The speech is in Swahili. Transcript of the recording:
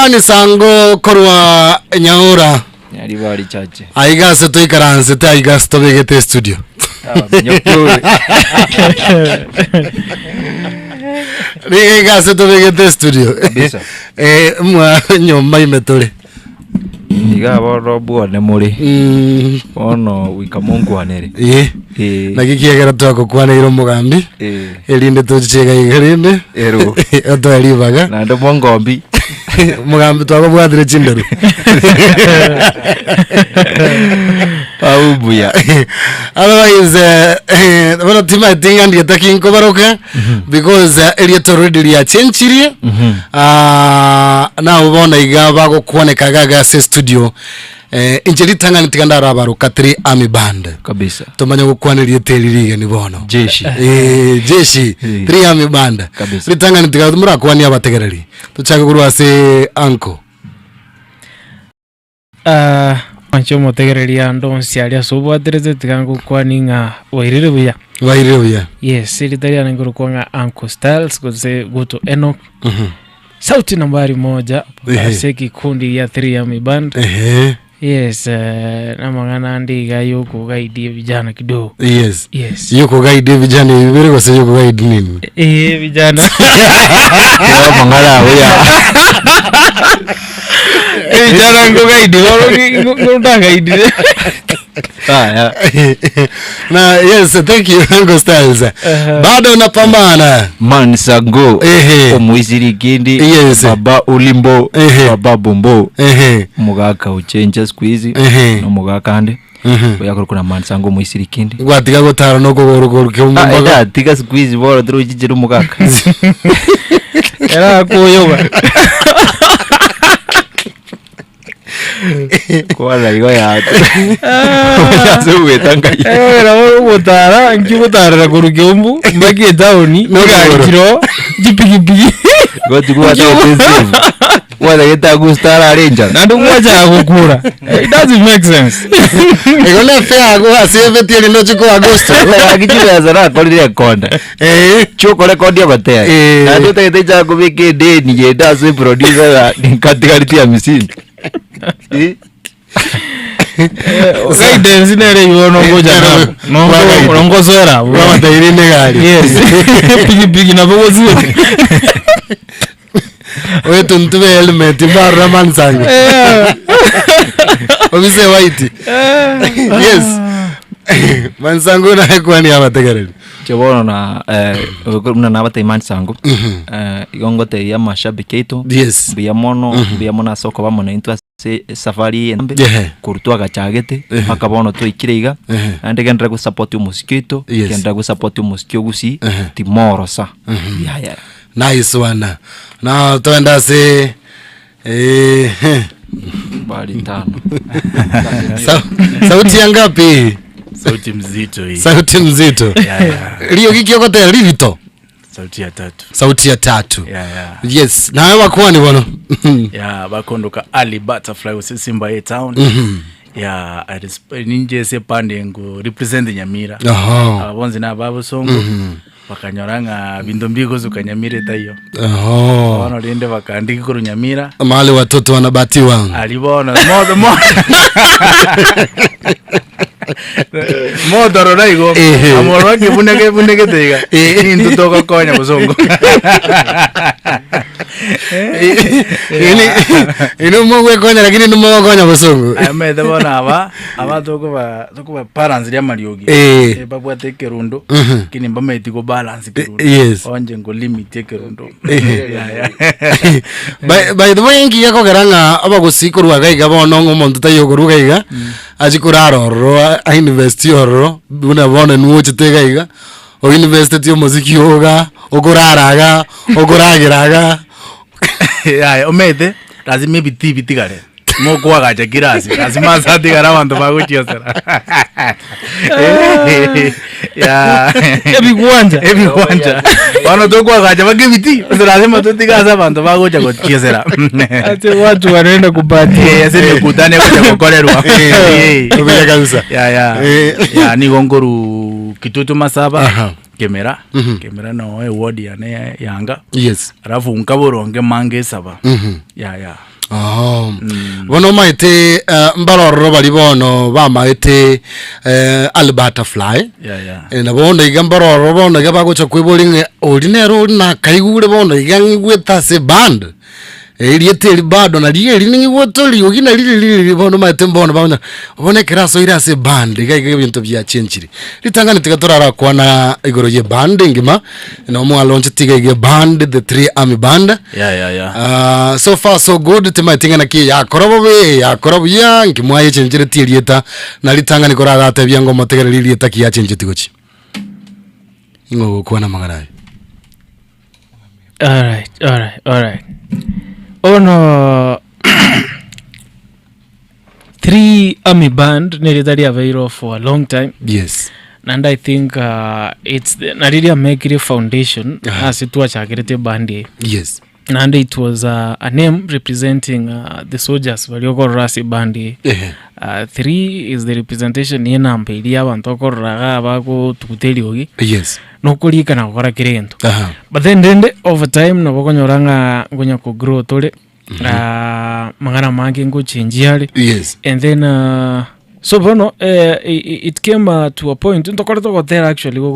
mani sango korwa nyaura yari bari chache aigase to ikaranse ta aigase to begete studio aigase to begete studio mwa nyoma imetole iga boro bone muri ono wikamungu anere na gikiegera twako kwanira mugambi elinde tuchega igerinde ero oto alibaga na ndo mongombi mugambi twako bwadire chinderu aubuya otherwise bano tima tinga ndiye takinko baroka because elieto already ya chenchirie na ubona igaba go kuoneka gaga se studio injeri tanga nitikandara abaruka 3 army band kabisa tomanya gukwaniriye teririga ni bono jeshi jeshi 3 army band kabisa litanga nitikandara murakwani abategereri tuchaka kurwa se anko ancho motegereri ando sialia sobo atreze tikango kwaninga wairire buya yes ilitaria ngoro kwanga anko styles goze goto Enoch sauti nambari 1 aseki kundi ya 3 army band yes na mangana ndiga yuko gaidi vijana kidogo yes yuko gaidi vijana vibere kwa sasa yuko gaidi nini vijana kwa mangala huya vijana ngo gaidi ngo gaidi na yes thank you Uncle Styles bado unapambana mansango omuiziri gindi baba ulimbo baba bombo mugaka uchenja squeeze no mugaka ande yakora kuna mansango muiziri gindi gwatiga gotara no kugorugorke umbaga tiga squeeze bora dro jijero mugaka era koyoba kwa la igo ya zuwe tanga era botara ngibotara kuruke umbu mbaki taoni ngakiro jipigipigi goti kwa tensive wala yeta gustara ranger nando mwacha gukura it doesn't make sense egona fea go aseve tiene no chiko agosto akijira zara kolire konda choko recordia batea nando teja kubike deni yeda se producer katikati ya misini gaide zinere yono ngoja no ngozora wa tairine gari yes pigi na bogo ziwe oye tuntume helmet barra mansango obise white yes mansango na kwani abategereri chebono na na bata mansango igongote ya mashabiki yetu yes biamono soko bamona intwa safari kurutwa gachagete akabono to ikiriga ande gendra go support umusikito gendra go support umusikyo gusi timorosa ya nice one na tuenda se bali tano sauti yangapi sauti mzito hii sauti mzito Rio kikiokote livito sauti ya tatu yes na wewe kwani bwana bakondoka Ali Butterfly usisimba ye town ninje se pande ngo represent Nyamira abonzi na babo songo bakanyoranga bindo mbigo zukanyamire tayo wana linde bakandiki ku Nyamira mahali watoto wanabatiwa alibona modoro raigo amorwa kibunege tega nindu toka konya bosongo ini mwe konya lakini numo konya bosongo amede bona aba toko balance ya mariogi babwate kerundo kini mbameti go balance kerundo onje ngo limit kerundo by the way ngi yako garanga abagusikurwa gaiga bono ngomuntu tayoguruga iga ajikuraroro a investioro una bona nuoche tegaiga o investe tio muziki yoga oguraraga oguragiraga omete lazima bitigare moko agacha kirasi lazima satigara abantu baguchiosera ebikwanja bano toko agacha bagibiti lazima tutigaza abantu bagucha gochiosera ate watu wanaenda kupati yase nikutane kuja kokorerwa ubile kabisa ya ni gongoru kitutu masaba kemera no ward ya Yanga yes alafu unkaboronge mange saba ya Bono maite mbaroro bali bono bamaite Alberta fly. Na bono iga mbaroro bono iga bagocha kwibolinge ordinary na kaigure bono iga ngweta se band. Eliete bado na liye ni wotoli ogina lili bono maite bono bono bone keraso ira se band iga ibintu bya chenchiri. Litangani tigatorara kwa na igoro ye band ngima na mo launch tiga ye band the 3 army band. So far so good timaitinga na ki ya korobo ya ngimwaye chenchiri tilieta na litangani korara atebya ngoma tegere lilieta ki ya chenchiri tigochi. Ngo kwa na magarai. All right. Oh no. 3 army band nilitari available for a long time. Yes. And I think it's the Naridia Mekiri Foundation as it was a band. Yes. And it was a name representing the soldiers Valioko Rasi Bandi. 3 is the representation in Ampelia Bantoko Raga Bago Tuteli. Yes. No Kulika na Kora Kirento. But then over time Nabokonyoranga Gonyako grow tole. Mangana Mangingo change. Yes. And then so bono it came to a point. There actually go